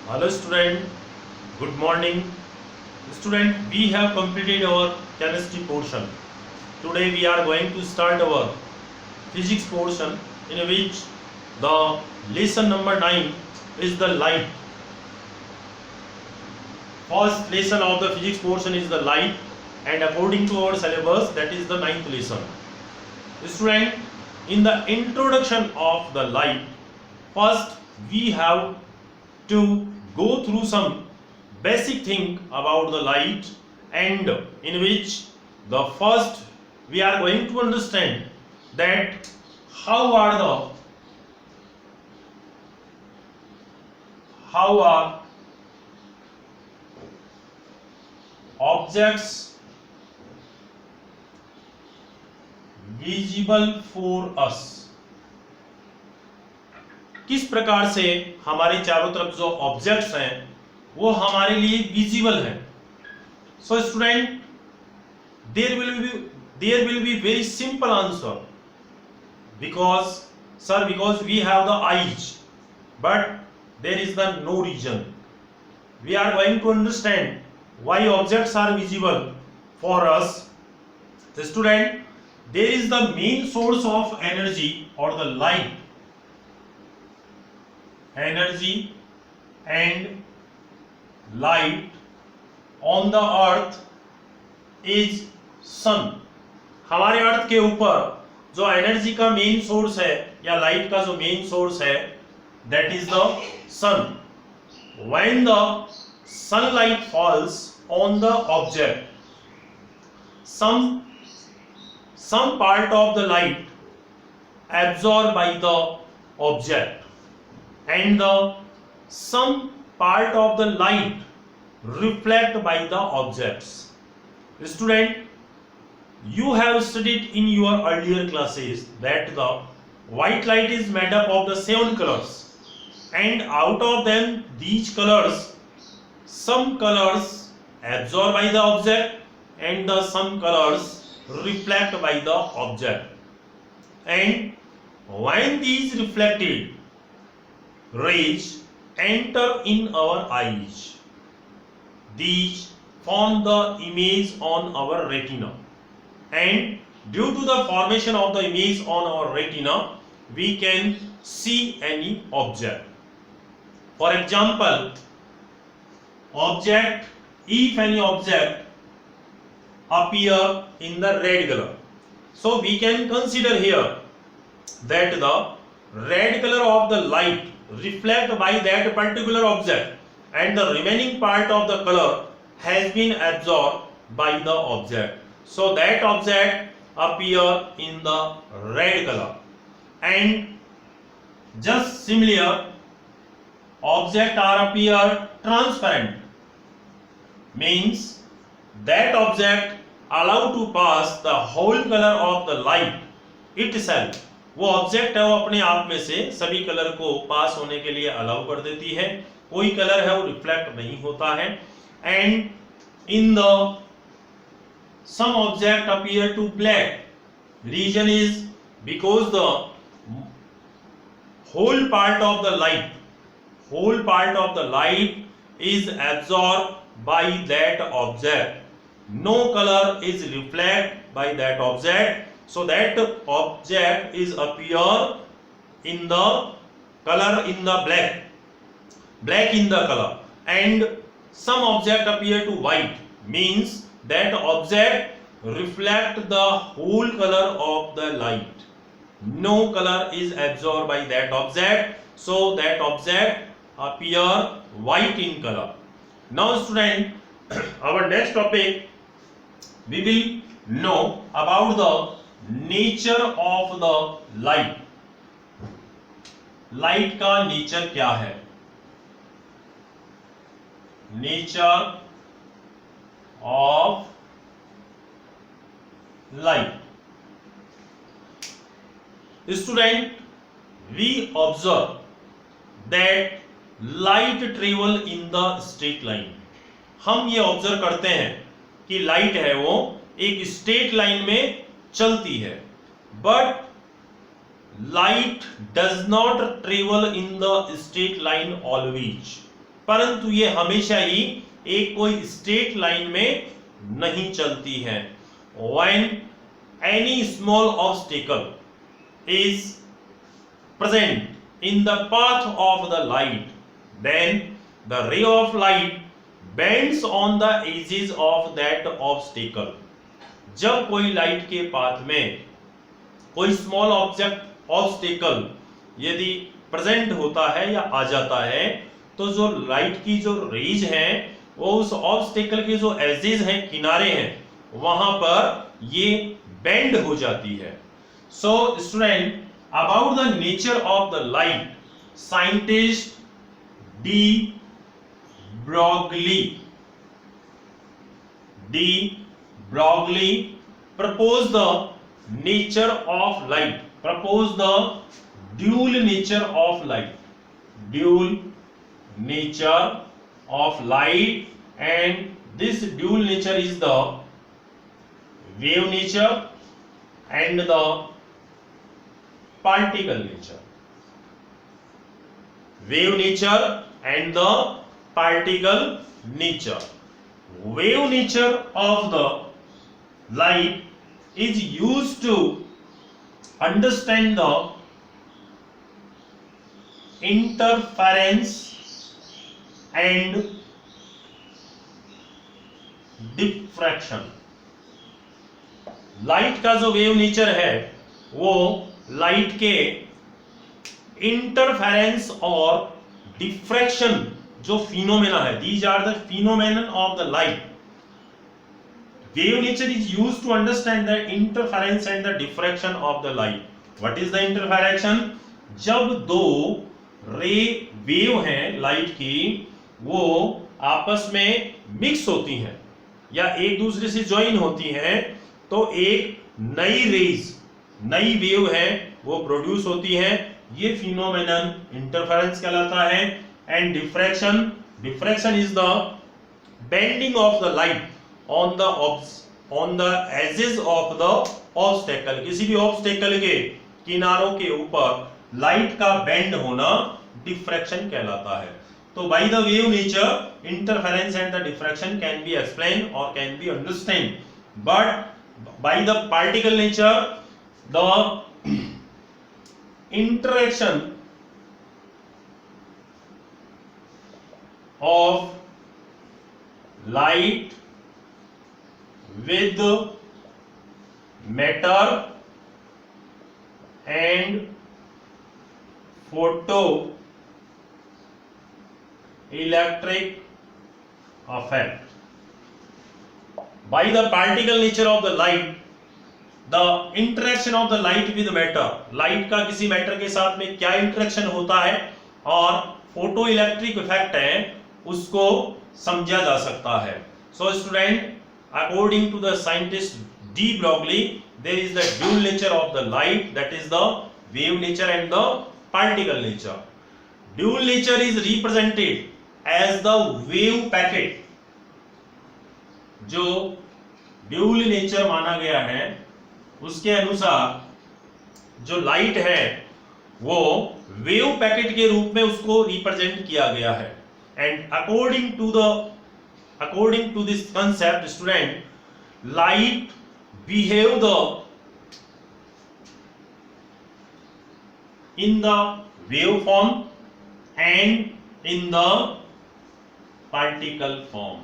Hello student, good morning. Student, we have completed our chemistry portion. Today we are going to start our physics portion in which the lesson number 9 is the light. First lesson of the physics portion is the light, and according to our syllabus that is the ninth lesson. Student, in the introduction of the light, first we have to go through some basic thing about the light, and in which the first we are going to understand that how are objects visible for us. किस प्रकार से हमारे चारों तरफ जो objects हैं वो हमारे लिए विजिबल हैं. So student, there will be very simple answer because we have the eyes but there is the no reason. We are going to understand why objects are visible for us. The student, there is the main source of energy or the light, energy and light on the earth is sun. हमारे अर्थ के ऊपर जो energy का main source है या light का जो main source है that is the sun. When the sunlight falls on the object, some part of the light absorbed by the object and some part of the light reflect by the objects. Student, you have studied in your earlier classes that the white light is made up of the 7 colors, and out of them these colors, some colors absorbed by the object and some colors reflect by the object, and when these reflected rays enter in our eyes, these form the image on our retina, and due to the formation of the image on our retina we can see any object. For example, if any object appear in the red color, so we can consider here that the red color of the light reflect by that particular object and the remaining part of the color has been absorbed by the object, so that object appear in the red color. And just similar, object are appear transparent, means that object allow to pass the whole color of the light itself. वो object है वो अपने आप में से सभी colour को पास होने के लिए अलाउ कर देती है, कोई कलर है वो रिफ्लेक्ट नहीं होता है. And in the some object appear to black, reason is because the whole part of the light is absorbed by that object. No color is reflected by that object, so that object is appear in the color in the black in the color, and some object appear to white, means that object reflect the whole color of the light. No color is absorbed by that object, so that object appear white in color. Now student, our next topic we will know about the nature of the light. Light का nature क्या है? Nature of light. Student, we observe that light travel in the straight line. हम ये observe करते हैं कि light है वो एक स्ट्रेट लाइन में चलती है, but light does not travel in the straight line always. परंतु ये हमेशा ही एक कोई स्ट्रेट लाइन में नहीं चलती है। When any small obstacle is present in the path of the light, then the ray of light bends on the edges of that obstacle. जब कोई लाइट के पाथ में कोई स्मॉल ऑब्स्टेकल यदि प्रेजेंट होता है या आ जाता है, तो जो लाइट की जो रेज है वो उस ऑब्स्टेकल के जो एजेस हैं, किनारे हैं, वहां पर ये बेंड हो जाती है। So student, about the nature of the light, scientist D Broglie proposed the nature of light, proposed the dual nature of light, dual nature of light, and this dual nature is the wave nature and the particle nature. Wave nature and the particle nature. Wave nature of the light is used to understand the interference and diffraction. Light का जो wave nature है वो light के interference और diffraction जो phenomena है, these are the phenomenon of the light. Wave nature is used to understand the interference and the diffraction of the light. What is the interference? जब दो रे wave हैं लाइट की, वो आपस में मिक्स होती हैं या एक दूसरे से ज्वाइन होती हैं, तो एक नई रेज, नई वेव है वो प्रोड्यूस होती है। ये फिनोमेनन इंटरफेरेंस कहलाता है। And diffraction, diffraction is the bending of the light on the edges of the obstacle. किसी भी ऑब्स्टेकल के किनारों के ऊपर लाइट का बेंड होना डिफ्रैक्शन कहलाता है। तो by the wave nature, interference and the diffraction can be explain or can be understand, but by the particle nature the interaction of light with matter and photoelectric effect. By the particle nature of the light, the interaction of the light with matter, light का किसी matter के साथ में क्या interaction होता है और photo electric effect है, उसको समझा जा सकता है। So student, according to the scientist de Broglie, there is the dual nature of the light, that is the wave nature and the particle nature. Dual nature is represented as the wave packet. जो dual nature माना गया है उसके अनुसार जो light है वो wave packet के रूप में उसको रिप्रेजेंट किया गया है। And according to this concept student, light behave in the waveform and in the particle form.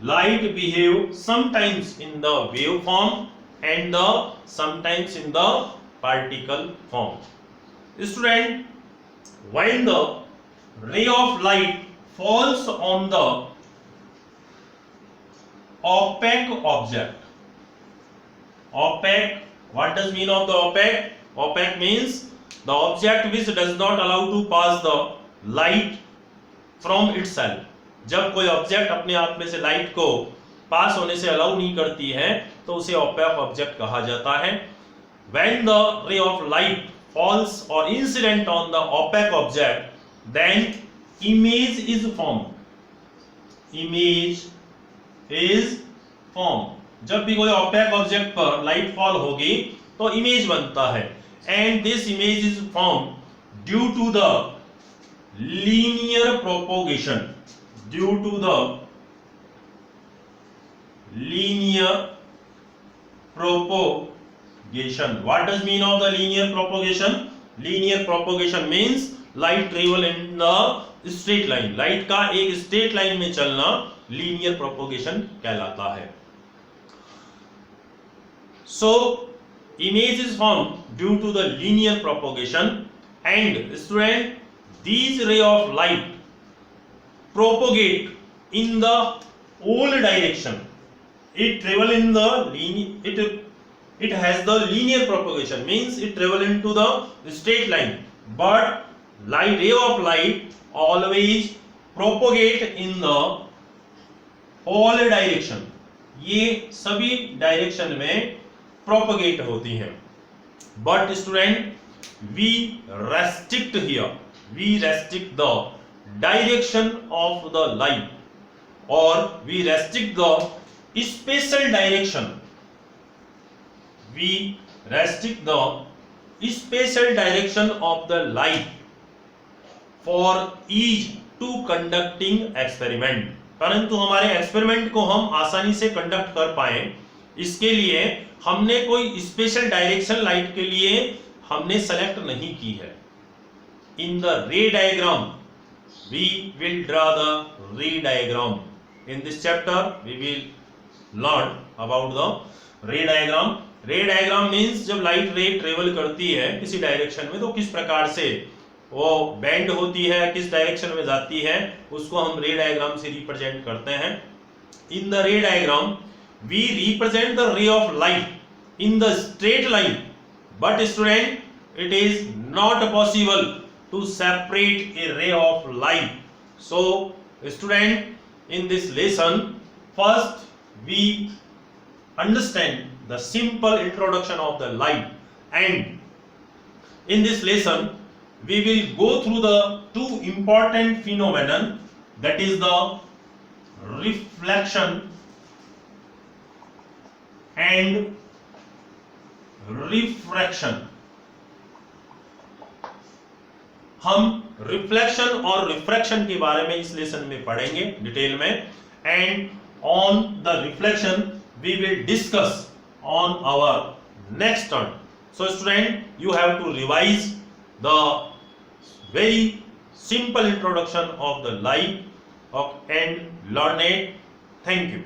Light behave sometimes in the waveform and sometimes in the particle form. Student, when the ray of light falls on the opaque object, opaque, what does mean of the opaque? Opaque means the object which does not allow to pass the light from itself. जब कोई object अपने आप में से light को पास होने से allow नहीं करती है तो उसे opaque ऑब्जेक्ट कहा जाता है। When the ray of light falls or incident on the opaque object, then image is formed. Image is formed. जब भी कोई opaque ऑब्जेक्ट पर लाइट फॉल होगी तो इमेज बनता है। And this image is formed due to the linear propagation, due to the linear propagation. What does mean of the linear propagation? Linear propagation means light travel in the straight line. Light का एक straight line में चलना linear propagation कहलाता है. So image is formed due to the linear propagation, and student, these ray of light propagate in the all direction. It travel in the it has the linear propagation, means it travel into the straight line, but ray of light always propagate in the all direction. ये सभी direction में propagate होती हैं. But student, we restrict here, we restrict the direction of the light, or we restrict the special direction. We restrict the special direction of the light for ease to conducting experiment. परंतु हमारे experiment को हम आसानी से conduct कर पाए, इसके लिए हमने कोई स्पेशल डायरेक्शन लाइट के लिए हमने सेलेक्ट नहीं की है. इन the ray diagram we will draw the ray diagram. In this chapter we will learn about the ray diagram. रे डायग्राम मीन्स जब लाइट रे ट्रेवल करती है किसी डायरेक्शन में तो किस प्रकार से वो बेंड होती है, किस डायरेक्शन में जाती है, उसको हम रे डायग्राम से रिप्रेजेंट करते हैं. In the ray diagram we represent the ray of light in the straight line, but student it is not possible to separate a ray of light. So student, in this lesson, first we understand the simple introduction of the light, and in this lesson we will go through the two important phenomenon, that is the reflection and refraction. हम reflection और refraction के बारे में इस lesson में पढ़ेंगे detail में, and on the reflection we will discuss on our next turn. So student, you have to revise the very simple introduction of the light and learn it. Thank you.